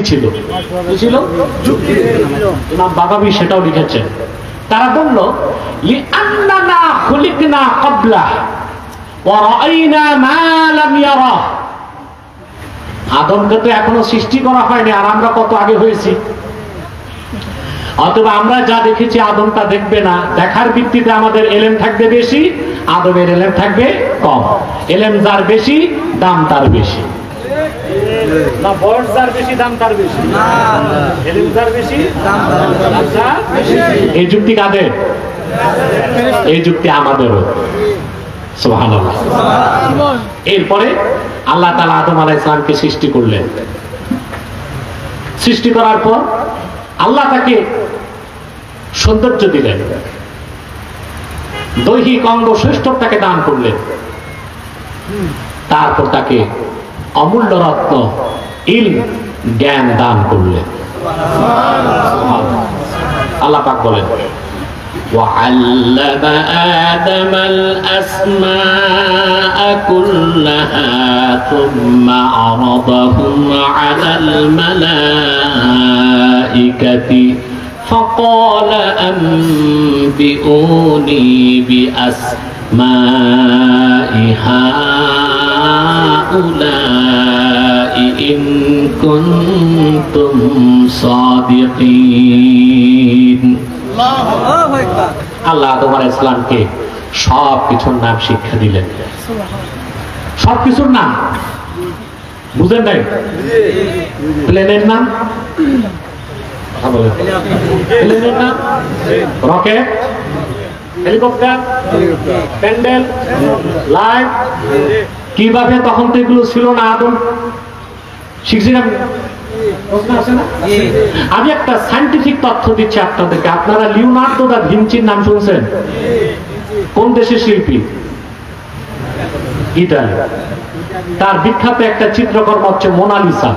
ছিল ছিল ইমাম বাগাবী সেটাও লিখেছেন। তারা বলল লিআন্নানা খুলিকনা ক্বাবলা ওয়া রাআইনা মা লাম ইয়ারা, আদমকে তো এখনো সৃষ্টি করা হয়নি আর আমরা কত আগে হয়েছি, অথবা আমরা যা দেখেছি আদমটা দেখবে না, দেখার ভিত্তিতে আমাদের এলেম থাকবে বেশি, আদমের এলেম থাকবে কম। এলেম যার বেশি দাম তার বেশি না, বয়স যার বেশি দাম তার বেশি না, এলেম যার বেশি দাম তার বেশি। এই যুক্তি কাদের? এই যুক্তি আমাদেরও। সুবহানাল্লাহ। এরপরে আল্লাহ তাআলা আদম আলাইহিস সালামকে সৃষ্টি করলেন। সৃষ্টি করার পর আল্লাহ তাকে সৌন্দর্য দিলেন, দৈহিক অঙ্গ শ্রেষ্ঠতাকে দান করলেন, তারপর তাকে অমূল্য রত্ন ইলম জ্ঞান দান করলেন। আল্লাহ পাক বলেন وعلم آدم الأسماء كلها ثم عرضهم على الملائكة فقال أنبئوني بأسماء هؤلاء إن كنتم صادقين। আল্লাহ আদম আলাইহিস সালামকে সব কিছুর নাম শিক্ষা দিলেন। সব কিছুর নাম বুঝেন নাই? প্লেনের নাম, প্লেনের নাম, রকেট, হেলিকপ্টার, প্যান্ডেল, লাইট, কিভাবে, তখন তো এগুলো ছিল না, আদম শিখছিলাম। আমি একটা সায়েন্টিফিক তথ্য দিচ্ছি আপনাদেরকে। আপনারা লিওনার্দো দা ভিঞ্চির নাম শুনছেন? কোন দেশের শিল্পী? ইতালি। তার বিখ্যাত একটা চিত্রকর্ম হচ্ছে মোনালিসা,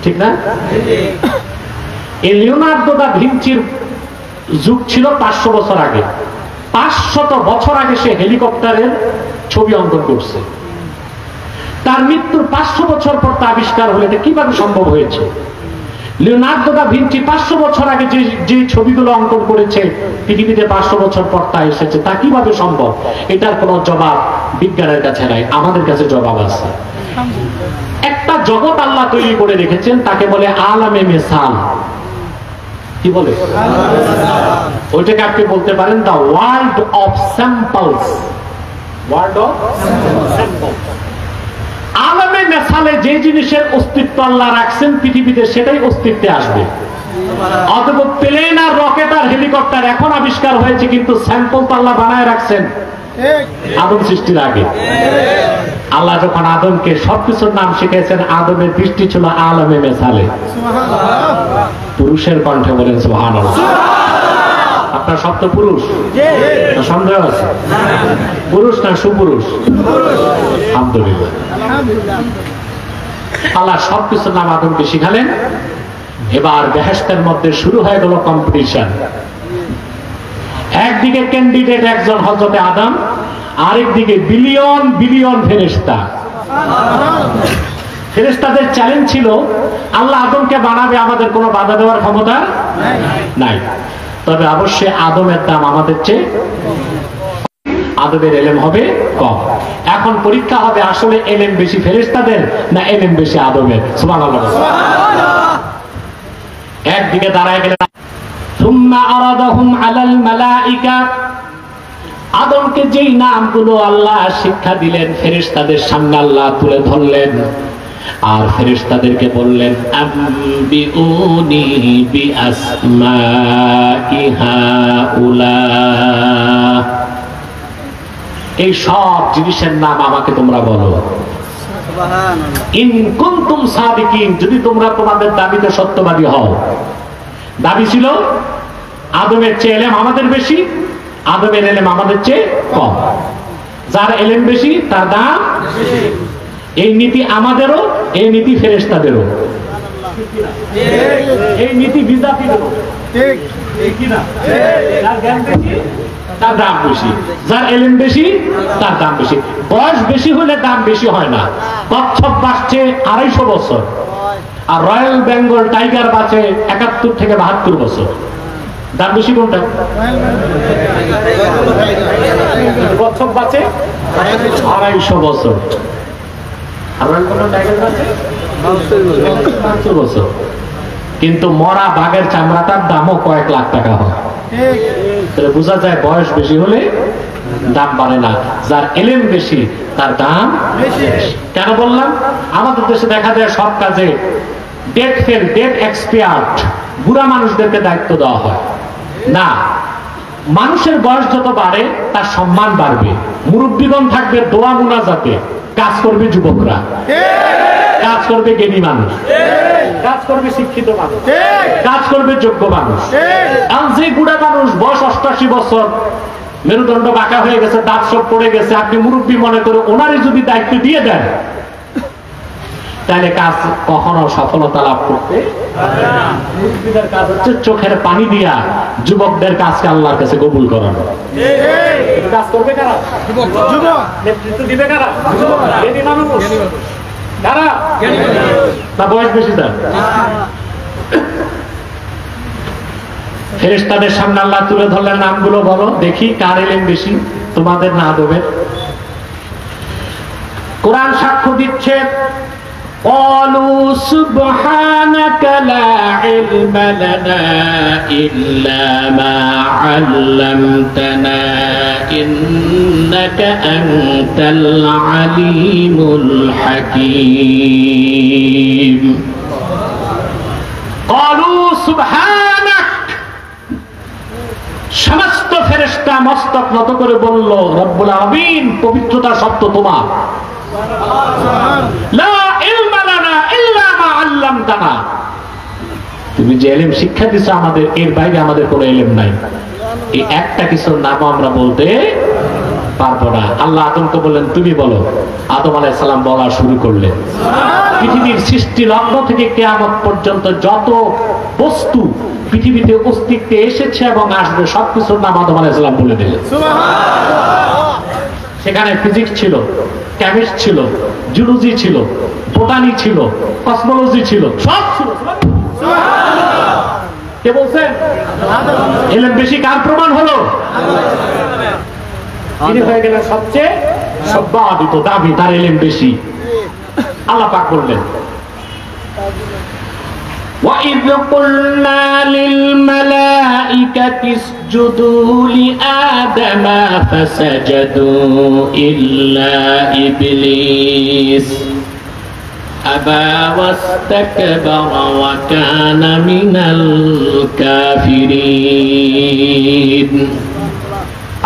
ঠিক না? এই লিওনার্দো দা ভিঞ্চির যুগ ছিল 500 বছর আগে। 500 বছর আগে সে হেলিকপ্টারের ছবি অঙ্কন করছে। তার মৃত্যুর 500 বছর পর তা আবিষ্কার হলে এটা কিভাবে সম্ভব হয়েছে? লিওনার্দো দা ভিঞ্চি 500 বছর আগে যে ছবিগুলো অঙ্কন করেছে, পৃথিবীতে 500 বছর পর তা এসেছে, তা কিভাবে সম্ভব? এটার কোনো জবাব বিজ্ঞানের কাছে নাই, আমাদের কাছে জবাব আছে। একটা জগৎ আল্লাহ তৈরি করে রেখেছেন, তাকে বলে আলামে মিসাল। কি বলে? ওইটাকে আপনি বলতে পারেন the world of samples. World of samples. আলামে মেসালে যে জিনিসের অস্তিত্ব আল্লাহ রাখছেন পৃথিবীতে, সেটাই অস্তিত্বে আসবে। অথবা প্লেন আর রকেট আর হেলিকপ্টার এখন আবিষ্কার হয়েছে, কিন্তু স্যাম্পল তো আল্লাহ বানায় রাখছেন আদম সৃষ্টির আগে। আল্লাহ যখন আদমকে সবকিছুর নাম শিখেছেন, আদমের দৃষ্টি ছিল আলামে মেসালে। পুরুষের কণ্ঠে বলেন সুবহানাল্লাহ। আপনার শব্দ পুরুষ? সন্দেহ আছে? পুরুষ না সুপুরুষ? আলহামদুলিল্লাহ। আল্লাহ সবকিছুর নাম আদমকে শিখালেন। এবার বেহেশতের মধ্যে শুরু হয়ে গেল কম্পিটিশন। একদিকে ক্যান্ডিডেট একজন হযরতে আদম, আরেকদিকে বিলিয়ন বিলিয়ন ফেরেশতা। ফেরেশতাদের চ্যালেঞ্জ ছিল, আল্লাহ আদমকে বানাবে, আমাদের কোনো বাধা দেওয়ার ক্ষমতা নাই, তবে অবশ্যই আদমের দাম আমাদের চেয়ে, আদমের এলেম হবে কম। এখন পরীক্ষা হবে আসলে এলেম বেশি ফেরেশতাদের না এলেম বেশি আদমের। সুবহানাল্লাহ। একদিকে দাঁড়ায় গেলেন, সুম্মা আরাদাহুম আলাল মালাইকা। আদমকে যেই নামগুলো আল্লাহ শিক্ষা দিলেন, ফেরেশতাদের সামনে আল্লাহ তুলে ধরলেন, আর ফেরেশতাদেরকে বললেন আম্বিউনি বিআসমাই হাউলা। এই সব জিনিসের নাম আমাকে তোমরা বলো। ইন কুনতুম সাদিকিন, যদি তোমরা তোমাদের দাবিতে সত্যবাদী হও। দাবি ছিল আদমের চেয়ে এলেম আমাদের বেশি, আদমের এলেম আমাদের চেয়ে কম। যার এলেম বেশি তার দাম বেশি। এই নীতি আমাদেরও, এই নীতি ফেরেশতাদেরও, এই নীতি বিজাতিদেরও। যার জ্ঞান বেশি তার দাম বেশি, যার এলেম বেশি তার দাম বেশি। বয়স বেশি হলে দাম বেশি হয় না। কচ্ছপ বাঁচছে 250 বছর, আর রয়্যাল বেঙ্গল টাইগার বাঁচে 71 থেকে 72 বছর। দাম বেশি কোনটা? বছর বাঁচে 250 বছর। আর রয়্যাল বেঙ্গল টাইগার বাঁচে 72 বছর। কিন্তু মরা বাঘের চামড়াটার দামও কয়েক লাখ টাকা হয়। তাহলে বোঝা যায় বয়স বেশি হলে দাম বাড়ে না, যার এলেম বেশি তার দাম বেশি। কেন বললাম? আমাদের দেশে দেখা যায় সব কাজে ডেট ফেল, ডেট এক্সপায়ার্ড বুড়া মানুষদেরকে দায়িত্ব দেওয়া হয় না। মানুষের বয়স যত বাড়ে তার সম্মান বাড়বে। মুরব্বীগণ থাকবে দোয়া মুনাজাতে, কাজ করবে যুবকরা, কাজ করবে জ্ঞানী মানুষ, কাজ করবে শিক্ষিত মানুষ, কাজ করবে যোগ্য মানুষ। আর যে বুড়া মানুষ বয়স 88 বছর, মেরুদণ্ড বাঁকা হয়ে গেছে, দাঁত সব পড়ে গেছে, আপনি মুরব্বী মনে করে ওনারই যদি দায়িত্ব দিয়ে দেন, তাহলে কাজ কখনো সফলতা লাভ করতে পারবে না। মুরব্বীদের কাজ হচ্ছে চোখের পানি দিয়া যুবকদের কাজকে আল্লাহর কাছে কবুল করানো। কাজ করবে কারা? যুবক। নেতৃত্ব দিবে কারা? জ্ঞানী মানুষ। কারা? না বয়স বেশি তার? ফেরেশতাদের সামনে আল্লাহ তুলে ধরলেন, নামগুলো বলো দেখি কার ইলম বেশি তোমাদের না আদবের। কোরআন সাক্ষ্য দিচ্ছে, قالوا سبحانك لا علم لنا إلا ما علمتنا إنك أنت العليم الحكيم قالوا سبحانك সমস্ত ফেরেশতা মস্তক নত করে বলল, রব্বুল আমিন পবিত্রতা শব্দ তোমার। লা ইলমা লানা ইল্লা মা আল্লামতানা, তুমি যে ইলম শিক্ষা দিছো আমাদের, এর বাইরে আমাদের কোনো ইলম নাই। এই একটা কিছুর নাম আমরা বলতে পারবো না। আল্লাহ আদমকে বললেন তুমি বলো। আদম আলাইহিস সালাম বলা শুরু করলেন। পৃথিবীর সৃষ্টি লগ্ন থেকে কিয়ামত পর্যন্ত যত বস্তু পৃথিবীতে অস্তিত্বে এসেছে এবং আসবে সবকিছুর নাম আদম আলাইহিস সালাম বলে দিলেন। সেখানে ফিজিক্স ছিল, কেমিস্ট ছিল, জুলজি ছিল, বোটানি ছিল, কসমোলজি ছিল, সব ছিল। কে বলছেন? এলেম বেশি কার প্রমাণ হলো? তিনি হয়ে গেলেন সবচেয়ে সম্মানিত, দাবি তার এলেম বেশি। আল্লাহ পাক বললেন, وَإِذْ قُلْنَا لِلْمَلَائِكَةِ اسْجُدُوا لِآدَمَ فَسَجَدُوا إِلَّا إِبْلِيسَ أَبَى وَاسْتَكْبَرَ وَكَانَ مِنَ الْكَافِرِينَ।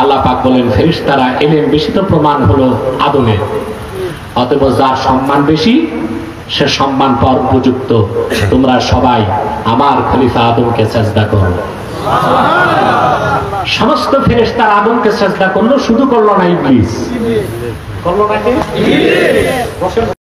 আল্লাহ পাক বলেন, ফেরেশতারা এলেম বেশি তো প্রমাণ হলো আদমের, অতএব যার সম্মান বেশি সে সম্মান পাওয়ার উপযুক্ত। তোমরা সবাই আমার খলিফা আদমকে সেজদা করো। সমস্ত ফেরেশতারা আদমকে সেজদা করলো, শুধু করলো না ইবলিস। করলো নাকি?